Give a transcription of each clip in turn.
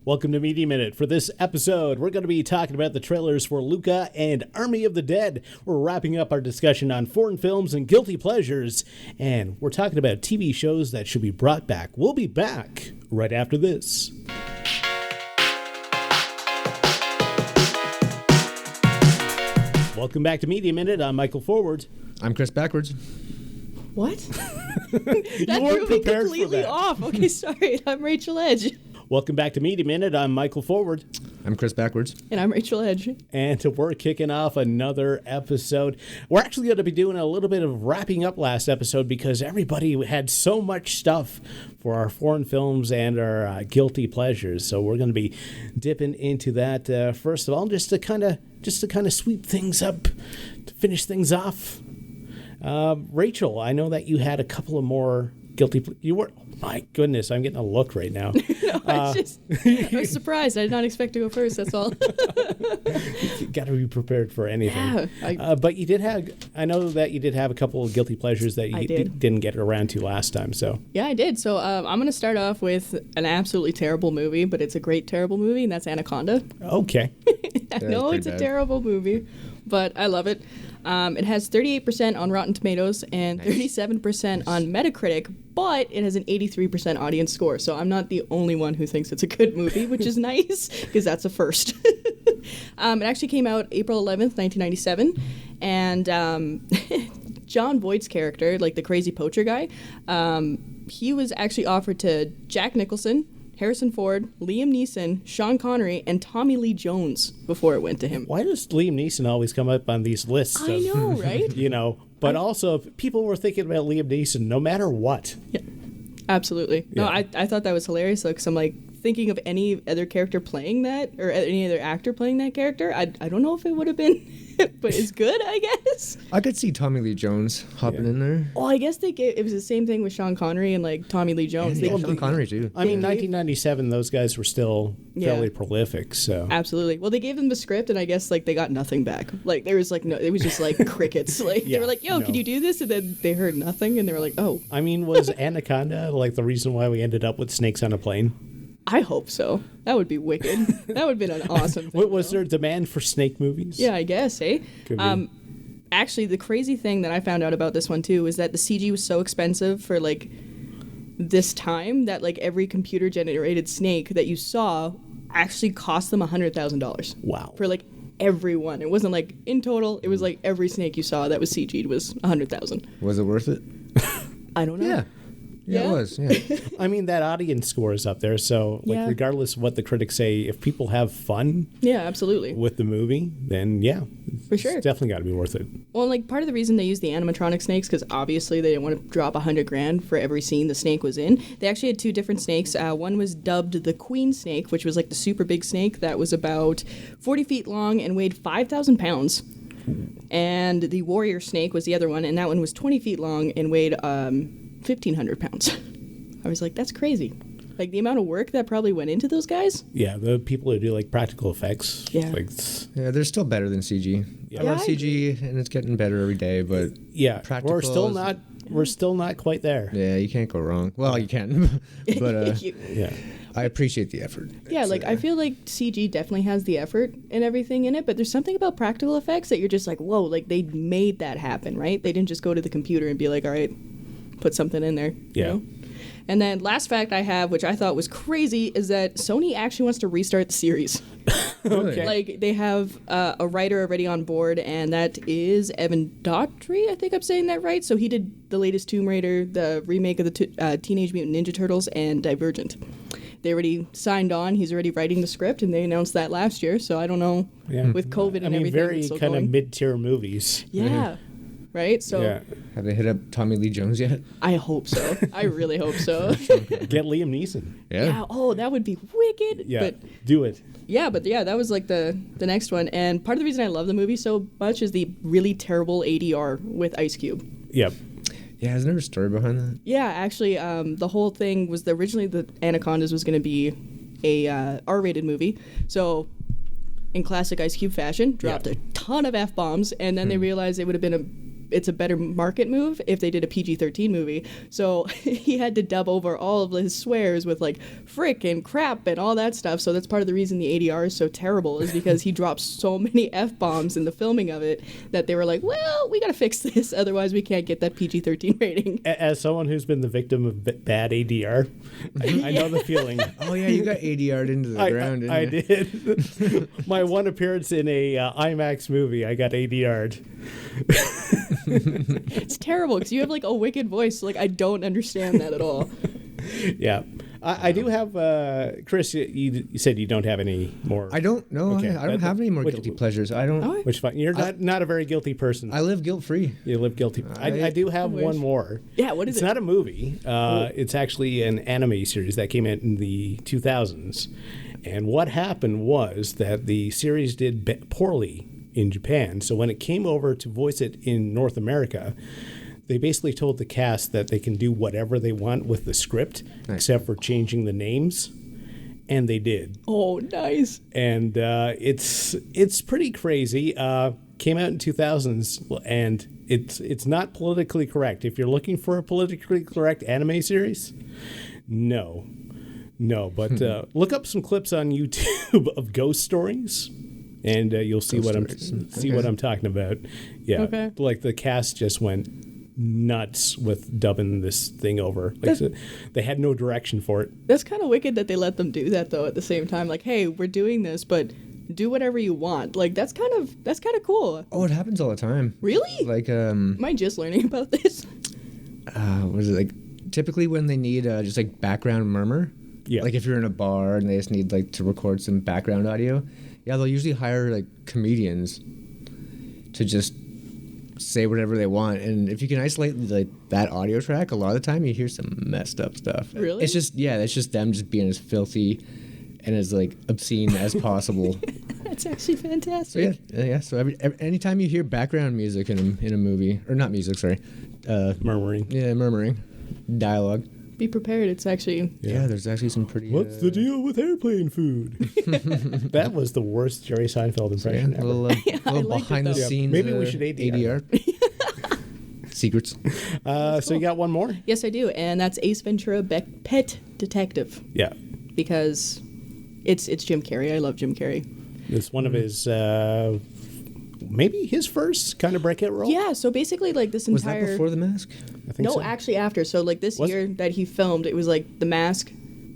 Welcome to Media Minute. For this episode, we're going to be talking about the trailers for Luca and Army of the Dead. We're wrapping up our discussion on foreign films and guilty pleasures, and we're talking about TV shows that should be brought back. We'll be back right after this. Welcome back to Media Minute. I'm Michael Forward. I'm Chris Backwards. What? You That weren't threw me prepared for completely that. off. Okay, sorry. I'm Rachel Edge. Welcome back to Media Minute. I'm Michael Forward. I'm Chris Backwards. And I'm Rachel Edge. And we're kicking off another episode. We're actually going to be doing a little bit of wrapping up last episode because everybody had so much stuff for our foreign films and our guilty pleasures. So we're going to be dipping into that first of all, just to kind of sweep things up, to finish things off. Rachel, I know that you had a couple of more guilty. You were. My goodness, I'm getting a look right now. I was surprised. I did not expect to go first, that's all. You got to be prepared for anything. Yeah, but you did have, I know that you did have a couple of guilty pleasures that you didn't get around to last time. So yeah, I did. So I'm going to start off with an absolutely terrible movie, but it's a great terrible movie, and that's Anaconda. Okay. I know it's a terrible movie, but I love it. It has 38% on Rotten Tomatoes and 37% on Metacritic, but it has an 83% audience score. So I'm not the only one who thinks it's a good movie, which is nice because that's a first. It actually came out April 11th, 1997, and John Voight's character, like the crazy poacher guy, he was actually offered to Jack Nicholson, Harrison Ford, Liam Neeson, Sean Connery, and Tommy Lee Jones before it went to him. Why does Liam Neeson always come up on these lists? I know, right? But also people were thinking about Liam Neeson no matter what. Yeah, absolutely. No, Yeah. I thought that was hilarious though, because I'm like thinking of any other character playing that or any other actor playing that character. I don't know if it would have been, but it's good, I guess. I could see Tommy Lee Jones hopping in there. Well, I guess it was the same thing with Sean Connery and like Tommy Lee Jones. Yeah, Sean Connery too. I mean, 1997, those guys were still fairly prolific. So Absolutely. Well, they gave them the script, and I guess like they got nothing back. Like there was like no, it was just like crickets. Like they were like, "Yo, can you do this?" And then they heard nothing, and they were like, "Oh." I mean, was Anaconda like the reason why we ended up with snakes on a plane? I hope so. That would be wicked. That would have been an awesome thing. What was there demand for snake movies? Yeah, I guess, eh? Could be. Actually, the crazy thing that I found out about this one too is that the CG was so expensive for like this time that like every computer generated snake that you saw actually cost them $100,000. Wow. For like everyone. It wasn't like in total, it was like every snake you saw that was CG'd was $100,000. Was it worth it? I don't know. Yeah. Yeah, it was. Yeah. I mean, that audience score is up there, so like regardless of what the critics say, if people have fun Yeah, absolutely. with the movie, then yeah, For sure. it's definitely got to be worth it. Well, like part of the reason they used the animatronic snakes because obviously they didn't want to drop $100,000 for every scene the snake was in. They actually had two different snakes. One was dubbed the Queen Snake, which was like the super big snake that was about 40 feet long and weighed 5,000 pounds. And the Warrior Snake was the other one, and that one was 20 feet long and weighed 1,500 pounds. I was like, that's crazy. Like the amount of work that probably went into those guys. Yeah, the people who do like practical effects. Yeah. Like, Yeah, they're still better than CG. Yeah. I love CG, and it's getting better every day, but yeah, we're still practicals- not quite there. yeah, you can't go wrong. Well, you can, but Yeah. I appreciate the effort. Yeah, It's, like I feel like CG definitely has the effort and everything in it, but there's something about practical effects that you're just like, whoa, like they made that happen, right? They didn't just go to the computer and be like, all right, put something in there. Yeah. You know? And then last fact I have, which I thought was crazy, is that Sony actually wants to restart the series. really? Like they have a writer already on board, and that is Evan Daughtry. I think I'm saying that right. So he did the latest Tomb Raider, the remake of the Teenage Mutant Ninja Turtles, and Divergent. They already signed on. He's already writing the script, and they announced that last year. So I don't know with COVID and everything. Very it's still kind going. of mid-tier movies. Yeah. Right? So Yeah. Have they hit up Tommy Lee Jones yet? I hope so. I really hope so. Get Liam Neeson. Yeah. Oh, that would be wicked. Yeah. But Do it. yeah, that was like the next one. And part of the reason I love the movie so much is the really terrible ADR with Ice Cube. Yep. Yeah, is there a story behind that? Yeah, actually, the whole thing was that originally the Anacondas was going to be a R-rated movie. So in classic Ice Cube fashion, dropped a ton of F-bombs, and then they realized it would have been it's a better market move if they did a PG-13 movie. So he had to dub over all of his swears with like frick and crap and all that stuff. So that's part of the reason the ADR is so terrible, is because he drops so many F-bombs in the filming of it that they were like, well, we got to fix this. Otherwise, we can't get that PG-13 rating. As someone who's been the victim of bad ADR, I know the feeling. Oh yeah, you got ADR'd into the ground. Didn't I you? did. My one appearance in a IMAX movie, I got ADR'd. It's terrible because you have like a wicked voice. Like I don't understand that at all. Yeah. I do have, Chris, you said you don't have any more. I don't know. Okay. I don't have any more guilty pleasures. I don't. Oh. Which fine. You're not a very guilty person. I live guilt free. You live guilty. I do have one more. Yeah, what is it's it? It's not a movie. It's actually an anime series that came out in the 2000s. And what happened was that the series did poorly in Japan. So when it came over to voice it in North America, they basically told the cast that they can do whatever they want with the script, except for changing the names. And they did. Oh, nice. And it's pretty crazy. Came out in 2000s, and it's not politically correct. If you're looking for a politically correct anime series, no. But look up some clips on YouTube of ghost stories, and you'll see what I'm talking about. Yeah, okay. Like the cast just went nuts with dubbing this thing over. Like they had no direction for it. That's kind of wicked that they let them do that though. At the same time, like, hey, we're doing this, but do whatever you want. Like that's kind of cool. Oh, it happens all the time. Really? Like Am I just learning about this? what is it like? Typically, when they need just like background murmur. Yeah. Like if you're in a bar and they just need like to record some background audio, yeah, they'll usually hire like comedians to just say whatever they want. And if you can isolate like that audio track, a lot of the time you hear some messed up stuff. Really? It's just them just being as filthy and as like obscene as possible. That's actually fantastic. So yeah. So anytime you hear background music in a movie, or not music, sorry, Murmuring. Yeah, murmuring, dialogue. Be prepared. It's actually Yeah, there's actually some pretty. What's the deal with airplane food? That was the worst Jerry Seinfeld impression ever. A little liked it, behind the though. scenes. Maybe we should ADR. Secrets. So you got one more? Yes, I do, and that's Ace Ventura: Pet Detective. Yeah. Because it's Jim Carrey. I love Jim Carrey. It's one of his, maybe his first kind of breakout role? Yeah, so basically, like, this Was entire... that before The Mask? I think No, so. actually after. So, like, this year that he filmed, it was, like, The Mask,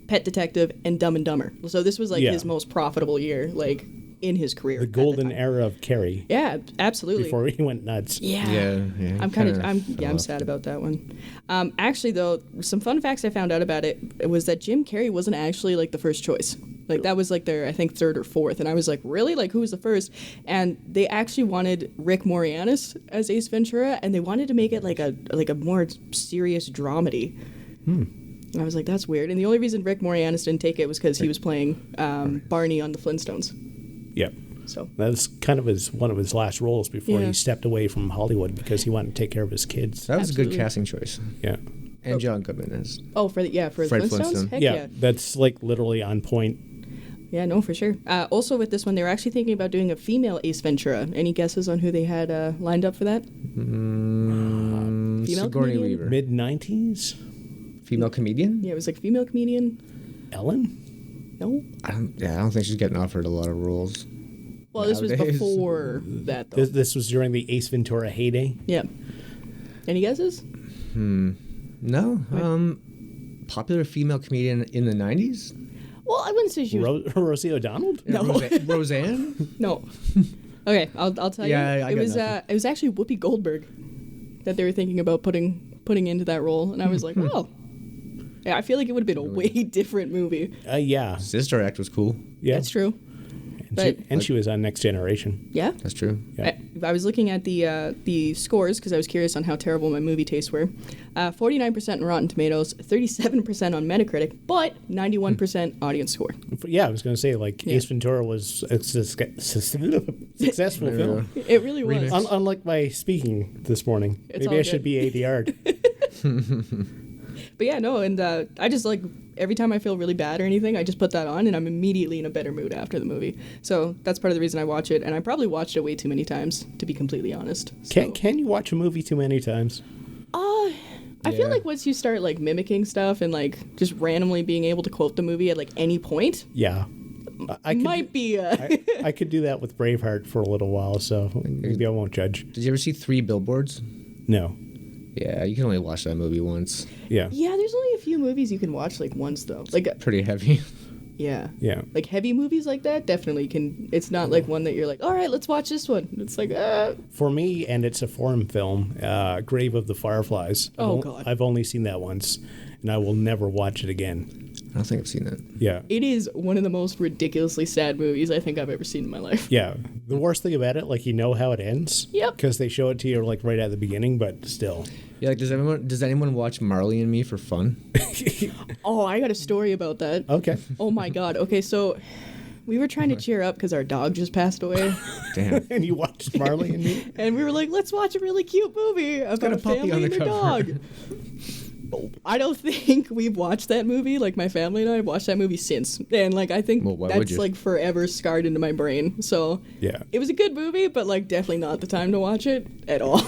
Pet Detective, and Dumb and Dumber. So this was, like, his most profitable year, like, in his career. The golden era of Carrey. Yeah, absolutely. Before he went nuts. Yeah. I'm sad about that one. Actually, though, some fun facts I found out about it was that Jim Carrey wasn't actually like the first choice. Like that was like their, I think, third or fourth, and I was like, really? Like who was the first? And they actually wanted Rick Moranis as Ace Ventura, and they wanted to make it like a more serious dramedy. And I was like, that's weird. And the only reason Rick Moranis didn't take it was because he was playing Barney on the Flintstones. Yeah. So that's kind of one of his last roles before Yeah. he stepped away from Hollywood because he wanted to take care of his kids. That was a Absolutely. good casting choice. Yeah. And John Goodman is. for Fred Flintstones? Flintstone. Heck Yeah, yeah. that's like literally on point. Yeah, no, for sure. Also, with this one, they were actually thinking about doing a female Ace Ventura. Any guesses on who they had lined up for that? Female Sigourney comedian? Weaver. Mid-90s? Female comedian? Yeah, it was like female comedian. Ellen? No. I don't think she's getting offered a lot of roles. Well, this was Nowadays. before that, though. This was during the Ace Ventura heyday? Yeah. Any guesses? No. Popular female comedian in the 90s? Well, I wouldn't say she was. Rosie O'Donnell? No. Roseanne? No. Okay, I'll tell you. Yeah, I it got was nothing. it was actually Whoopi Goldberg that they were thinking about putting into that role, and I was like, oh. Yeah, I feel like it would have been a way different movie. Yeah. Sister Act was cool. Yeah. That's true. And she was on Next Generation. Yeah. That's true. Yeah. I was looking at the scores because I was curious on how terrible my movie tastes were. 49% on Rotten Tomatoes, 37% on Metacritic, but 91% audience score. Yeah, I was going to say, like, Ace Ventura was a successful film. It really was. Unlike my speaking this morning. It's Maybe all I should good. be ADR'd. But yeah, no, and I just like every time I feel really bad or anything, I just put that on and I'm immediately in a better mood after the movie. So that's part of the reason I watch it, and I probably watched it way too many times, to be completely honest. So. Can you watch a movie too many times? I feel like once you start like mimicking stuff and like just randomly being able to quote the movie at like any point, yeah, I could, might be. I could do that with Braveheart for a little while, so maybe I won't judge. Did you ever see 3 Billboards? No. Yeah, you can only watch that movie once. Yeah. Yeah, there's only a few movies you can watch like once though. Like Pretty heavy. yeah. Yeah. Like heavy movies like that definitely can. It's not like one that you're like, all right, let's watch this one. It's like, For me, and it's a foreign film, Grave of the Fireflies. God. I've only seen that once, and I will never watch it again. I don't think I've seen that. Yeah. It is one of the most ridiculously sad movies I think I've ever seen in my life. Yeah. The worst thing about it, like, you know how it ends. Yep. Because they show it to you, like, right at the beginning, but still. Yeah, like, does anyone watch Marley and Me for fun? Oh, I got a story about that. Okay. Oh my God. Okay, so we were trying to cheer up because our dog just passed away. Damn. And you watched Marley and Me? And we were like, let's watch a really cute movie about a puppy family on the and their cover. dog. I don't think we've watched that movie. Like, my family and I have watched that movie since. And, like, I think Well, why would that's, you? like, forever scarred into my brain. So, Yeah. it was a good movie, but, like, definitely not the time to watch it at all.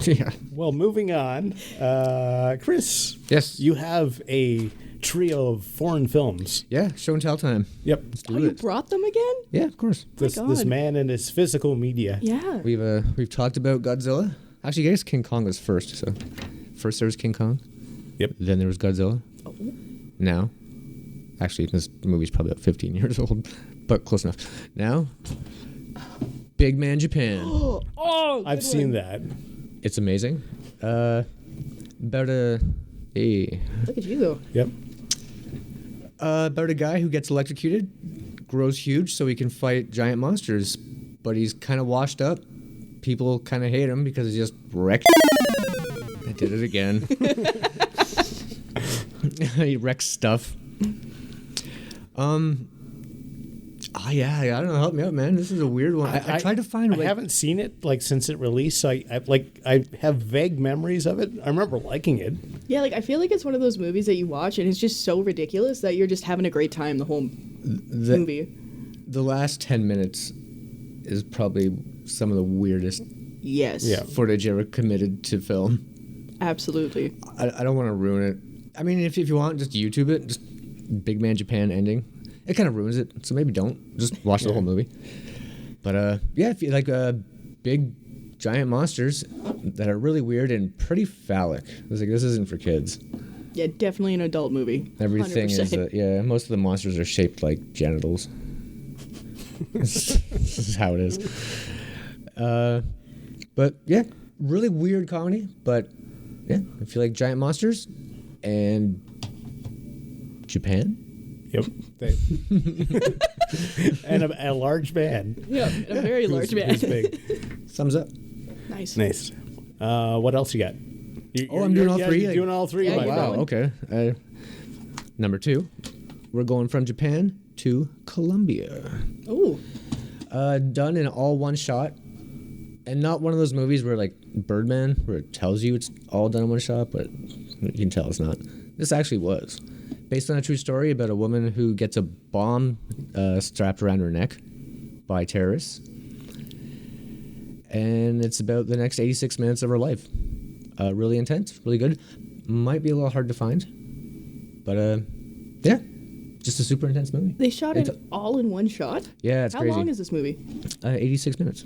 Yeah. Well, moving on. Chris. Yes. You have a trio of foreign films. Yeah, show and tell time. Yep. Oh, you brought them again? Yeah, of course. This God. man and his physical media. Yeah. We've talked about Godzilla. Actually, I guess King Kong was first. So first there was King Kong. Yep. Then there was Godzilla. Oh. Now, actually, this movie's probably about 15 years old, but close enough. Now, Big Man Japan. Oh, I've seen that. It's amazing. About a Look at you go. Yep. about a guy who gets electrocuted, grows huge so he can fight giant monsters, but he's kind of washed up. People kind of hate him because he just wrecked. I did it again. He wrecks stuff. Yeah, I don't know. Help me out, man. This is a weird one. I tried to find. I haven't seen it like since it released. So I have vague memories of it. I remember liking it. Yeah, like, I feel like it's one of those movies that you watch and it's just so ridiculous that you're just having a great time the whole movie. The last 10 minutes is probably some of the weirdest Yes. Yeah. footage ever committed to film. Absolutely. I don't want to ruin it. I mean, if you want, just YouTube it. Just Big Man Japan ending. It kind of ruins it, so maybe don't. Just watch the whole movie. But yeah, if you like big giant monsters that are really weird and pretty phallic. It's like, this isn't for kids. Yeah, definitely an adult movie. Everything 100%. is most of the monsters are shaped like genitals. This is how it is. But yeah, really weird comedy. But yeah, if you like giant monsters and Japan. Yep. And a large man. Yeah, a very large man. Who's big. Thumbs up. Nice. Nice. What else you got? I'm doing all three? You're doing all three. Yeah, Wow. you're Wow. going. Okay. Number 2, we're going from Japan to Colombia. Ooh. Done in all one shot, and not one of those movies where like Birdman, where it tells you it's all done in one shot, but you can tell it's not. This actually was based on a true story about a woman who gets a bomb strapped around her neck by terrorists, and it's about the next 86 minutes of her life. Really intense, really good. Might be a little hard to find, but yeah, just a super intense movie. They shot it all in one shot? Yeah, it's How crazy. long is this movie? 86 minutes.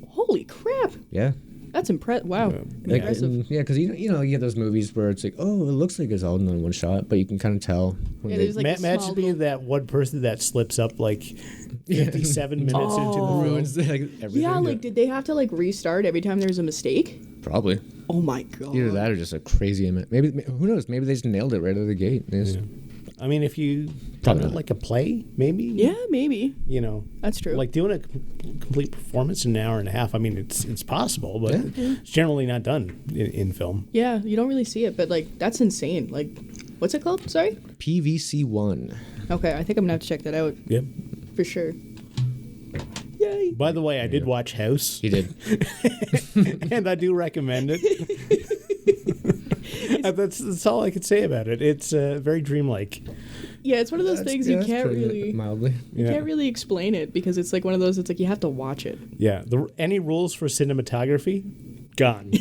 Holy crap. Yeah. That's impressive. Wow. Yeah. Impressive. Yeah, because you get those movies where it's like, oh, it looks like it's all done in one shot, but you can kind of tell. When Yeah, they, there's like a Imagine small being little- that one person that slips up like 57 minutes into the Oh. room. ruins like, everything. Yeah, like, did they have to, like, restart every time there's a mistake? Probably. Oh, my God. Either that or just a crazy amount. Maybe, who knows? Maybe they just nailed it right out of the gate. They just- I mean, if you Probably done it not. like a play, maybe. Yeah, maybe. You know, That's true. like doing a complete performance in an hour and a half. I mean, it's possible, but it's generally not done in film. Yeah, you don't really see it, but, like, that's insane. Like, what's it called? Sorry? PVC1. Okay, I think I'm going to have to check that out Yep. for sure. Yay. By the way, I did watch House, He did. and I do recommend it. That's all I could say about it. It's very dreamlike. Yeah, it's one of those things you can't really mildly. You can't really explain it because it's like one of those. It's like you have to watch it. Yeah. Any rules for cinematography? Gone.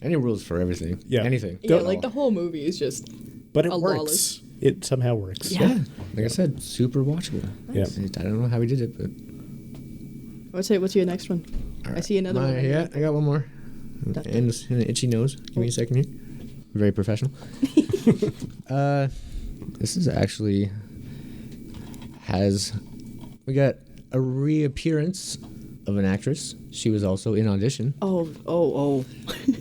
Any rules for everything? Yeah. Anything. Yeah, like the whole movie is just. But it works. Lawless. It somehow works. Yeah. Like I said, super watchable. Nice. Yeah. I don't know how we did it, but. What's your next one? Right. I see another one. Yeah, I got one more. And an itchy nose. Give me a second here. Very professional. This is actually we got a reappearance of an actress. She was also in Audition. Oh.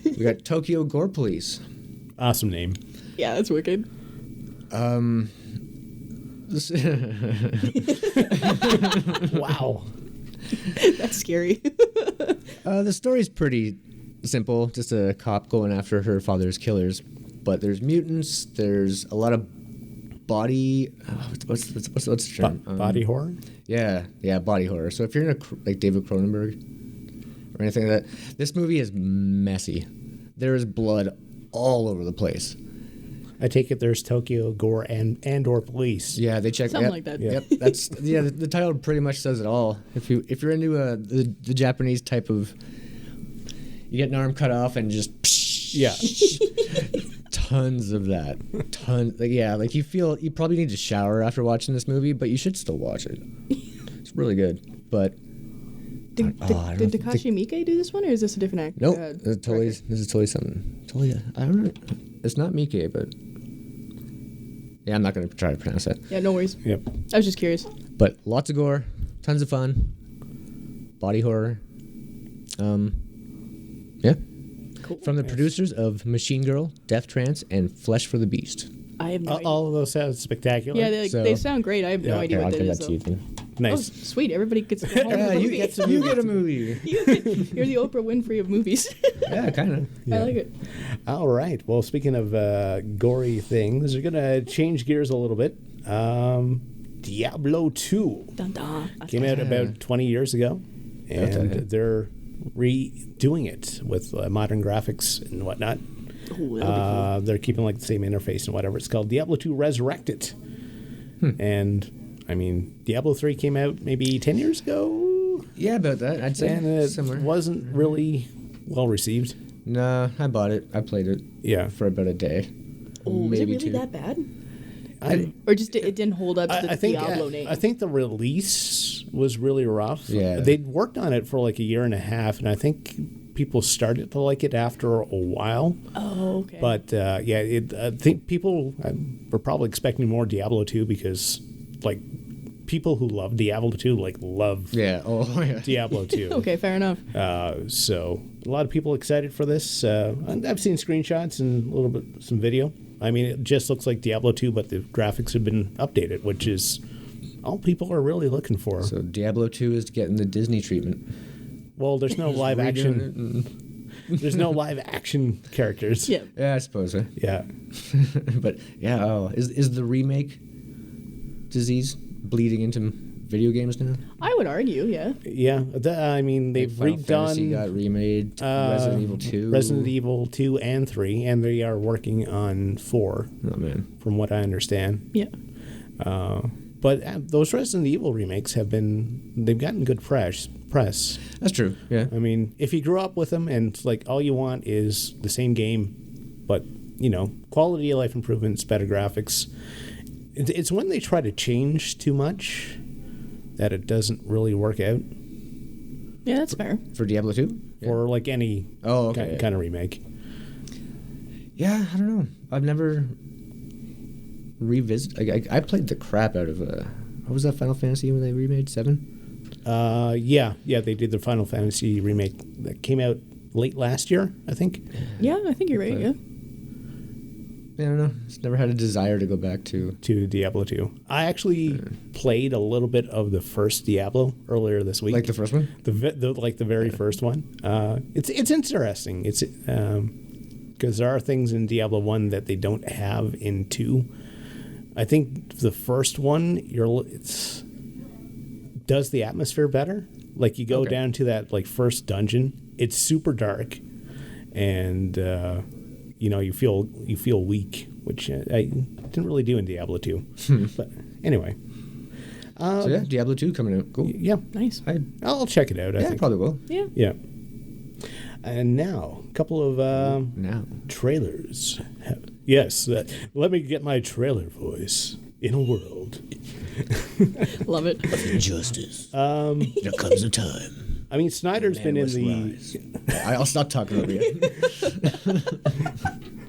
We got Tokyo Gore Police. Awesome name. Yeah, that's wicked. Wow. That's scary. The story's pretty simple. Just a cop going after her father's killers. But there's mutants. There's a lot of body. What's the term? Body horror? Yeah, body horror. So if you're in like David Cronenberg or anything like that, this movie is messy. There is blood all over the place. I take it there's Tokyo Gore and or Police. Yeah, they check Something like that. Yep, that's The title pretty much says it all. If you're into the Japanese type of, you get an arm cut off and just Yeah. tons of that. Like you probably need to shower after watching this movie, but you should still watch it. It's really good. But Did Takashi Miike do this one, or is this a different actor? nope, this is totally something. Totally, I don't know. It's not Miike, but yeah, I'm not going to try to pronounce that. Yeah, no worries. Yep. I was just curious. But lots of gore, tons of fun, body horror. Yeah. Cool. From the producers of Machine Girl, Death Trance, and Flesh for the Beast. I have no idea. All of those sound spectacular. Yeah, they sound great. I have no idea I'll what that give is. that to you then. Oh, Nice. sweet. Everybody gets a whole You movie. get a movie. You're the Oprah Winfrey of movies. Yeah, kind of. I like it. All right. Well, speaking of gory things, we're going to change gears a little bit. Diablo 2 Dun, dun. came out about 20 years ago, and Okay. they're redoing it with modern graphics and whatnot. Ooh, that'll be They're keeping like the same interface and whatever. It's called Diablo 2 Resurrected. And, I mean, Diablo 3 came out maybe 10 years ago, Yeah, about that. I'd say and it somewhere. wasn't really well received. Nah, I bought it. I played it Yeah. for about a day. cool. Was it maybe really two. that bad? I, Or just it didn't hold up to the I think Diablo name? I think the release was really rough. Yeah. They'd worked on it for like a year and a half, and I think people started to like it after a while. Oh, okay. But I think people were probably expecting more Diablo 2 because like people who love Diablo 2 love Yeah. Oh, yeah. Diablo 2. Okay, fair enough. So a lot of people excited for this. I've seen screenshots and a little bit some video. I mean, it just looks like Diablo 2, but the graphics have been updated, which is all people are really looking for. So Diablo 2 is getting the Disney treatment. Well, there's no live Redoing action. it and- There's no live action characters. Yeah. Yeah, I suppose. Yeah. But yeah, is the remake disease bleeding into video games now? I would argue, yeah. Yeah. I mean, they've Final Fantasy got redone remade. Resident Evil 2. Resident Evil 2 and 3, and they are working on 4, Oh man. from what I understand. Yeah. But those Resident Evil remakes they've gotten good press. That's true. Yeah. I mean, if you grew up with them and like all you want is the same game, but quality of life improvements, better graphics. It's when they try to change too much that it doesn't really work out Yeah, that's fair. For Diablo 2? for like any Oh, okay. kind of remake. Yeah, I don't know. I've never revisited. I played the crap out of what was that Final Fantasy when they remade 7? Yeah, they did the Final Fantasy remake that came out late last year, I think. Yeah, I think you're right, yeah. I don't know. Just never had a desire to go back to. To Diablo 2. I actually played a little bit of the first Diablo earlier this week. Like the first one? The very first one. It's interesting. It's because there are things in Diablo 1 that they don't have in 2. I think the first one does the atmosphere better. Like you go down to that like first dungeon, it's super dark, and you feel weak, which I didn't really do in Diablo 2. But anyway. So yeah, Diablo 2 coming out. Cool. Yeah. Nice. I'll check it out, I think. Probably will. Yeah. Yeah. And now, a couple of trailers. Yes, let me get my trailer voice in a world. Love it. Injustice. There comes a time. I mean, Snyder's been in the... I'll stop talking over you.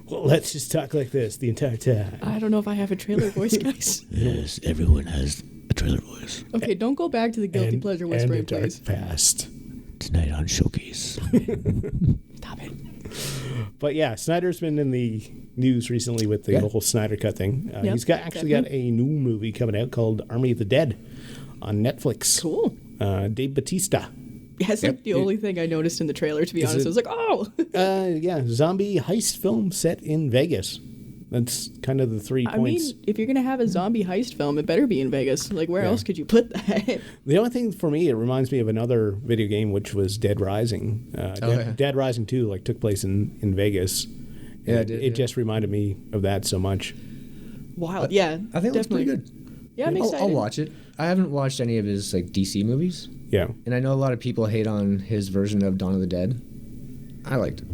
Well, let's just talk like this the entire time. I don't know if I have a trailer voice, guys. Yes, everyone has a trailer voice. Okay, don't go back to the guilty pleasure whispering, and a dark please. past. Tonight on Showcase. Stop it. But yeah, Snyder's been in the news recently with the whole Snyder Cut thing. He's got a new movie coming out called Army of the Dead on Netflix. Cool. Dave Bautista. That's like the only thing I noticed in the trailer, to be honest. I was like, oh! Zombie heist film set in Vegas. That's kind of the 3 points. I mean, if you're going to have a zombie heist film, it better be in Vegas. Like, where else could you put that? The only thing for me, it reminds me of another video game, which was Dead Rising. Dead Rising 2 took place in Vegas. Yeah, it just reminded me of that so much. Wild, yeah. I think it looks pretty good. Yeah, I'm excited. I'll watch it. I haven't watched any of his DC movies. Yeah. And I know a lot of people hate on his version of Dawn of the Dead. I liked it.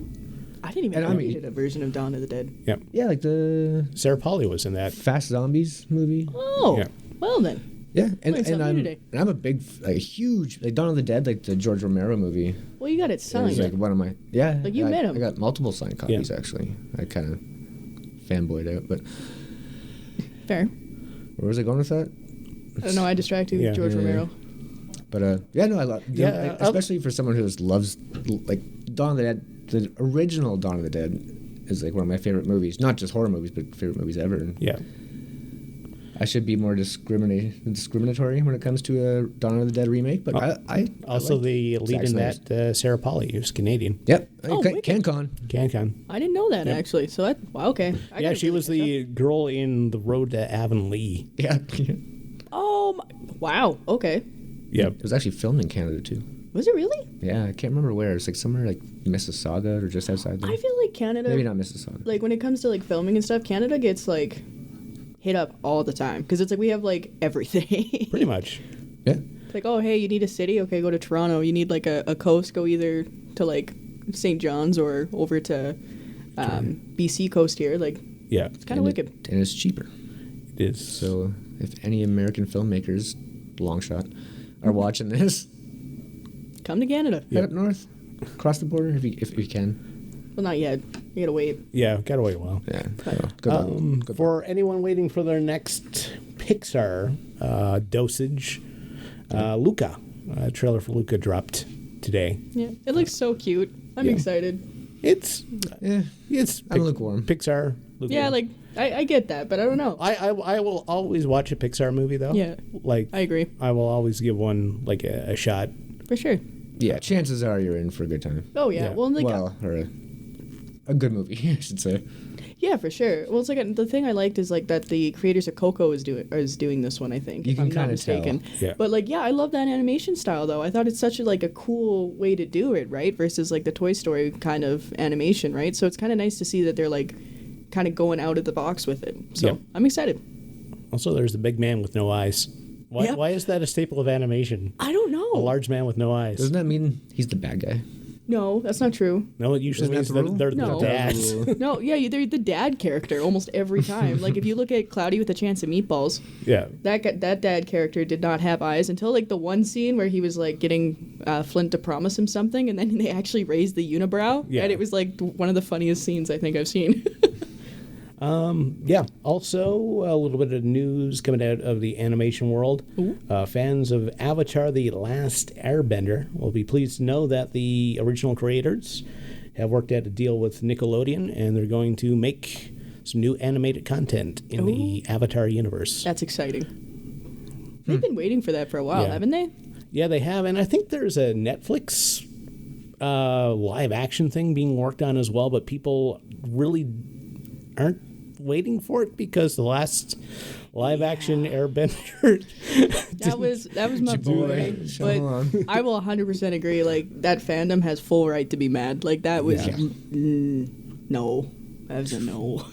I didn't even know he did a version of Dawn of the Dead. Yeah. Yeah, like the Sarah Polley was in that. Fast Zombies movie. Oh, Yeah. well then. Yeah, Learned something new today. I'm a big, huge, Dawn of the Dead, like the George Romero movie. Well, you got it It signed. was like one of my, Like, you met him. I got multiple signed copies, Yeah. actually. I kind of fanboyed out, but Fair. where was I going with that? I don't know, I distracted you with George Romero. But I love, especially for someone who loves, Dawn of the Dead. The original Dawn of the Dead is one of my favorite movies. Not just horror movies, but favorite movies ever. And Yeah. I should be more discriminatory when it comes to a Dawn of the Dead remake, but I Also, the lead Zack in Snyder's. that, Sarah Polley, who's Canadian. Yep. wicked. CanCon. CanCon. I didn't know that, Yep. actually. So that, wow, okay. Yeah, she was the girl in The Road to Avonlea. Yeah. Oh, wow, okay. Yep. It was actually filmed in Canada, too. Was it really? Yeah, I can't remember where. It's somewhere Mississauga or just outside there. I feel like Canada... Maybe not Mississauga. When it comes to, filming and stuff, Canada gets, hit up all the time. Because it's we have, everything. Pretty much. Yeah. It's oh, hey, you need a city? Okay, go to Toronto. You need, a coast? Go either to, St. John's or over to BC coast here. Yeah. It's kind of wicked. And it's cheaper. It is. So if any American filmmakers, long shot, are watching this, Come to Canada. head up north, across the border if you can. Well, not yet. You gotta wait. Yeah, gotta wait a while. Yeah. So, good luck. Good For anyone waiting for their next Pixar dosage, Luca. A trailer for Luca dropped today. Yeah, it looks so cute. I'm excited. It's I'm lukewarm. Pixar. Luca. Yeah, I get that, but I don't know. I will always watch a Pixar movie though. Yeah. I agree. I will always give one a shot. For sure. Yeah, chances are you're in for a good time. Oh yeah. Yeah. Well, Or a good movie, I should say. yeah, for sure. Well, it's the thing I liked is that the creators of Coco is doing this one. I think You if can I'm not kinda mistaken. tell. Yeah. But I love that animation style though. I thought it's such a cool way to do it, right? Versus the Toy Story kind of animation, right? So it's kind of nice to see that they're kind of going out of the box with it. So Yep. I'm excited. Also, there's the big man with no eyes. Yeah. Why is that a staple of animation? I don't know. A large man with no eyes. Doesn't that mean he's the bad guy? No, that's not true. No, it usually Isn't that means the rule? they're No. the dads. No, yeah, they're the dad character almost every time. If you look at Cloudy with a Chance of Meatballs, Yeah. that dad character did not have eyes until the one scene where he was getting Flint to promise him something, and then they actually raised the unibrow, Yeah. and it was one of the funniest scenes I think I've seen. Yeah. Also, a little bit of news coming out of the animation world. Fans of Avatar: The Last Airbender will be pleased to know that the original creators have worked out a deal with Nickelodeon, and they're going to make some new animated content in the Avatar universe. That's exciting. They've been waiting for that for a while, Yeah. haven't they? Yeah, they have, and I think there's a Netflix live action thing being worked on as well, but people really aren't waiting for it because the last live action Airbender That was my boy. Jabouille. But Shyamalan. I will 100% agree. That fandom has full right to be mad. That was Yeah. no. As a no.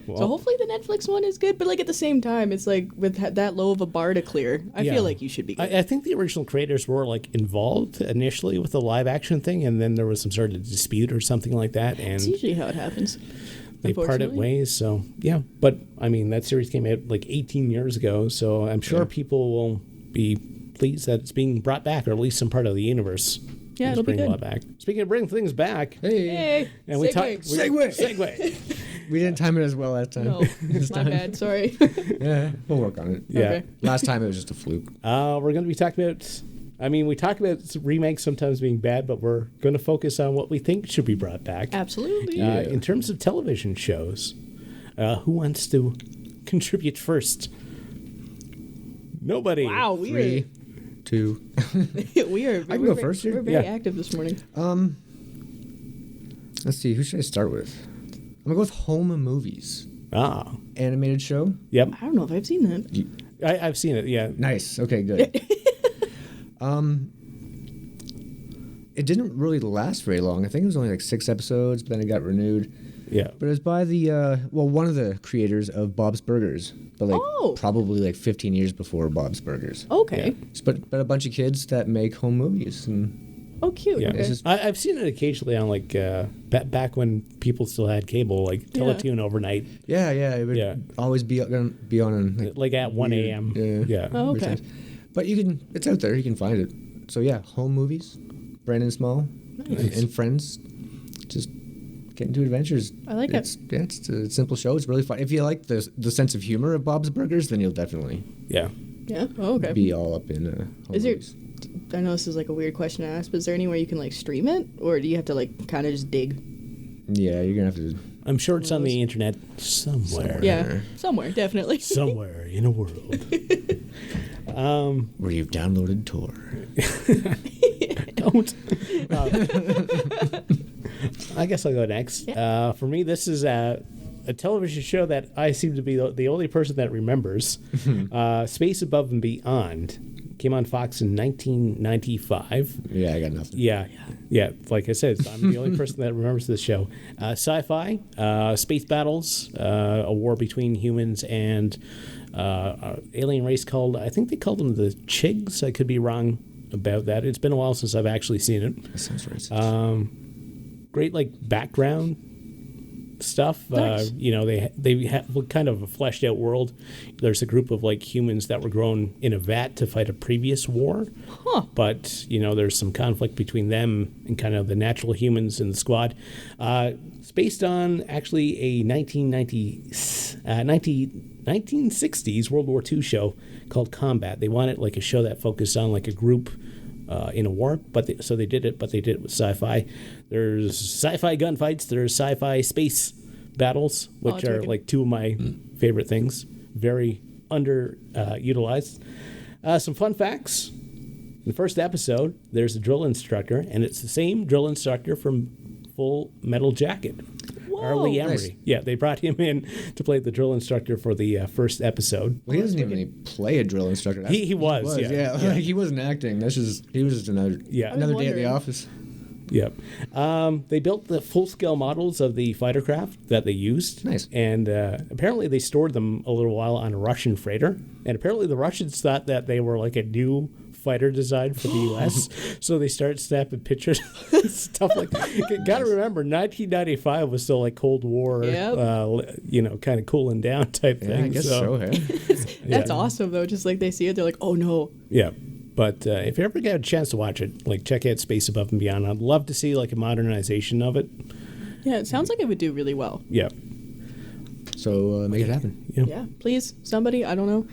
Well, So hopefully the Netflix one is good, but like at the same time, it's like with that low of a bar to clear, I feel like you should be good. I think the original creators were like involved initially with the live action thing, and then there was some sort of dispute or something like that, and It's usually how it happens. they parted ways. So yeah, but I mean that series came out like 18 years ago, so I'm sure people will be pleased that it's being brought back, or at least some part of the universe. Yeah, it'll be bring a good. lot back. Speaking of bringing things back, Hey, and we talked Segue. We didn't time it as well last time. No, my bad. Sorry. Yeah, we'll work on it. Yeah. Okay. Last time it was just a fluke. We're going to be talking about. I mean, we talk about remakes sometimes being bad, but we're going to focus on what we think should be brought back. Absolutely. In terms of television shows, who wants to contribute first? Nobody. Wow, weird. 3, 2. We are. I can go first here. We're very active this morning. Let's see. Who should I start with? I'm gonna go with home movies. Animated show. Yep. I don't know if I've seen that. I've seen it. Yeah. Nice. Okay, good. It didn't really last very long. I think it was only like 6 episodes, but then it got renewed. Yeah. But it was by the one of the creators of Bob's Burgers, but like probably like 15 years before Bob's Burgers. Okay. Yeah. But a bunch of kids that make home movies and. Oh, cute. Yeah. Okay. I've seen it occasionally on like back when people still had cable, like Teletoon overnight. Yeah, it would always be on like at 1 a.m. Yeah. Oh, okay. But it's out there. You can find it. So yeah, home movies, Brandon Small, and friends, just get into adventures. I like it. It's a simple show. It's really fun. If you like the sense of humor of Bob's Burgers, then you'll definitely Yeah. Oh, okay. be all up in home movies. I know this is like a weird question to ask, but is there anywhere you can like stream it, or do you have to like kind of just dig? Yeah, you're gonna have to. I'm sure it's on the internet somewhere. Yeah, somewhere, definitely. Somewhere in a world. Where you've downloaded Tor. Don't. I guess I'll go next. Yeah. For me, this is a television show that I seem to be the only person that remembers. Space Above and Beyond. Came on Fox in 1995. Yeah, I got nothing. Yeah. Like I said, I'm the only person that remembers this show. Sci-fi, space battles, a war between humans and alien race called, I think they called them the Chigs. I could be wrong about that. It's been a while since I've actually seen it. That sounds racist. Great like background stuff. Nice. They have kind of a fleshed out world. There's a group of like humans that were grown in a vat to fight a previous war. But there's some conflict between them and kind of the natural humans in the squad. It's based on actually a 1960s World War II show called Combat. They wanted like a show that focused on like a group in a war, so they did it with sci-fi. There's sci-fi gunfights, there's sci-fi space battles, which are like two of my favorite things. Very underutilized. Some fun facts. In the first episode, there's a drill instructor, and it's the same drill instructor from Full Metal Jacket. Arlie Emery. Nice. Yeah, they brought him in to play the drill instructor for the first episode. Well, he doesn't even really play a drill instructor. He was. Yeah. Like, he wasn't acting. He was just another day at the office. Yep. They built the full-scale models of the fighter craft that they used. Nice. And apparently they stored them a little while on a Russian freighter. And apparently the Russians thought that they were like a new fighter design for the U.S. So they started snapping pictures, stuff like that. Got to remember, 1995 was still like Cold War, kind of cooling down type thing. I guess so. That's awesome, though. Just like they see it, they're like, oh, no. Yeah. But if you ever get a chance to watch it, like check out Space Above and Beyond. I'd love to see like a modernization of it. Yeah, it sounds like it would do really well. Yeah. So make it happen. Yeah, please, somebody. I don't know.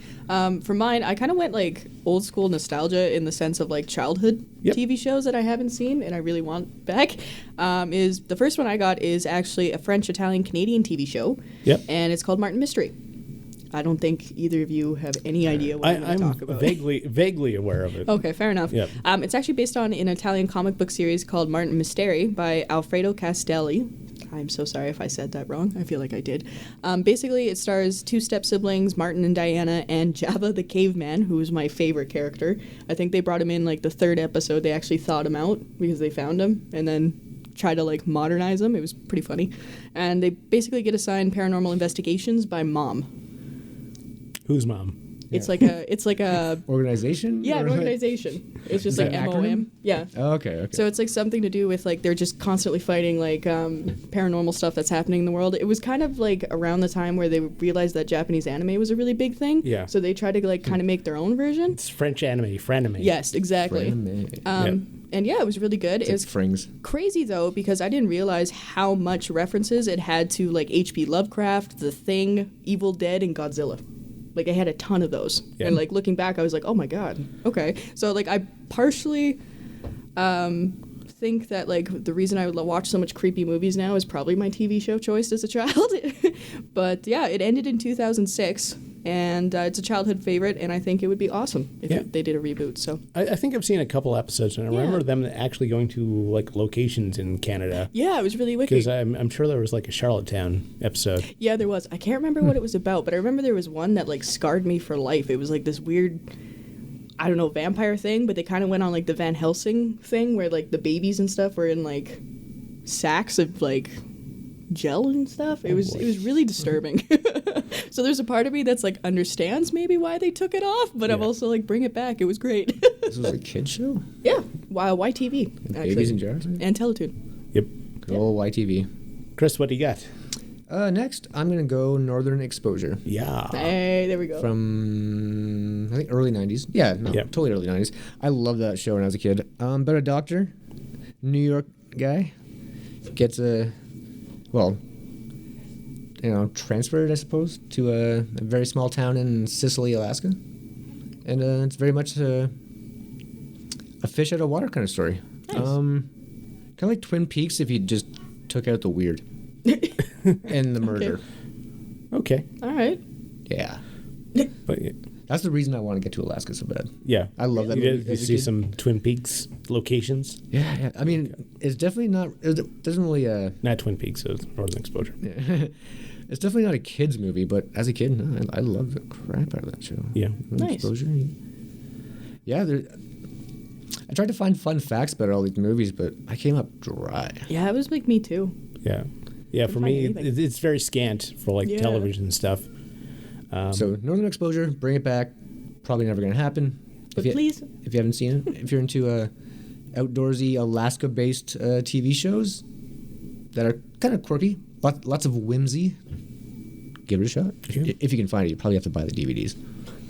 For mine, I kind of went like old school nostalgia in the sense of like childhood TV shows that I haven't seen and I really want back. Is the first one I got is actually a French, Italian, Canadian TV show. Yep. And it's called Martin Mystery. I don't think either of you have any idea what I'm going to talk about. I'm vaguely aware of it. Okay, fair enough. Yep. It's actually based on an Italian comic book series called Martin Mystery by Alfredo Castelli. I'm so sorry if I said that wrong. I feel like I did. Basically, it stars two step-siblings, Martin and Diana, and Java the Caveman, who is my favorite character. I think they brought him in like the third episode. They actually thought him out because they found him, and then try to like modernize them. It was pretty funny. And they basically get assigned paranormal investigations by mom. Whose mom? It's like a organization? Yeah, an Or- organization. It's just Is like that an MOM. acronym? Yeah. Oh, okay. So it's like something to do with like they're just constantly fighting like paranormal stuff that's happening in the world. It was kind of like around the time where they realized that Japanese anime was a really big thing. Yeah. So they tried to like kind of make their own version. It's French anime, Frenemy. Yes, exactly. And yeah, it was really good. It was Frings. crazy though because I didn't realize how much references it had to like H.P. Lovecraft, The Thing, Evil Dead, and Godzilla. Like I had a ton of those, and like looking back, I was like, "Oh my god, okay." So like I partially think that like the reason I watch so much creepy movies now is probably my TV show choice as a child. But yeah, it ended in 2006, and it's a childhood favorite, and I think it would be awesome if they did a reboot. So I think I've seen a couple episodes, and I remember them actually going to like locations in Canada. Yeah, it was really wicked. Because I'm sure there was like a Charlottetown episode. Yeah, there was. I can't remember what it was about, but I remember there was one that like scarred me for life. It was like this weird, I don't know, vampire thing, but they kind of went on like the Van Helsing thing where like the babies and stuff were in like sacks of like gel and stuff. It was really disturbing. So there's a part of me that's like understands maybe why they took it off, but I'm also like bring it back. It was great. This was a kid show? Yeah, wow, YTV actually. Babies in Jars? And Teletoon. Yep. Good old YTV. Chris, what do you got? Next, I'm going to go Northern Exposure. Yeah. Hey, there we go. From, I think, early 90s. Yeah, no, totally early 90s. I loved that show when I was a kid. But a doctor, New York guy, gets transferred, I suppose, to a very small town in Sicily, Alaska. And it's very much a fish out of water kind of story. Nice. Kind of like Twin Peaks if you just took out the weird and the murder. Okay. All right. Yeah. But That's the reason I want to get to Alaska so bad. yeah, I love that you movie. You see some Twin Peaks locations. Yeah. I mean, it's definitely not. It doesn't really. Not Twin Peaks, so it's Northern Exposure. Yeah. It's definitely not a kids movie, but as a kid, no, I loved the crap out of that show. Yeah. Nice. Exposure. Yeah. I tried to find fun facts about all these movies, but I came up dry. Yeah, it was like me too. Yeah. Yeah, for me, it's very scant for like television stuff. So Northern Exposure, bring it back. Probably never going to happen. But please. If you haven't seen it, if you're into outdoorsy Alaska-based TV shows that are kind of quirky, but lots of whimsy, give it a shot. Yeah. If you can find it, you probably have to buy the DVDs.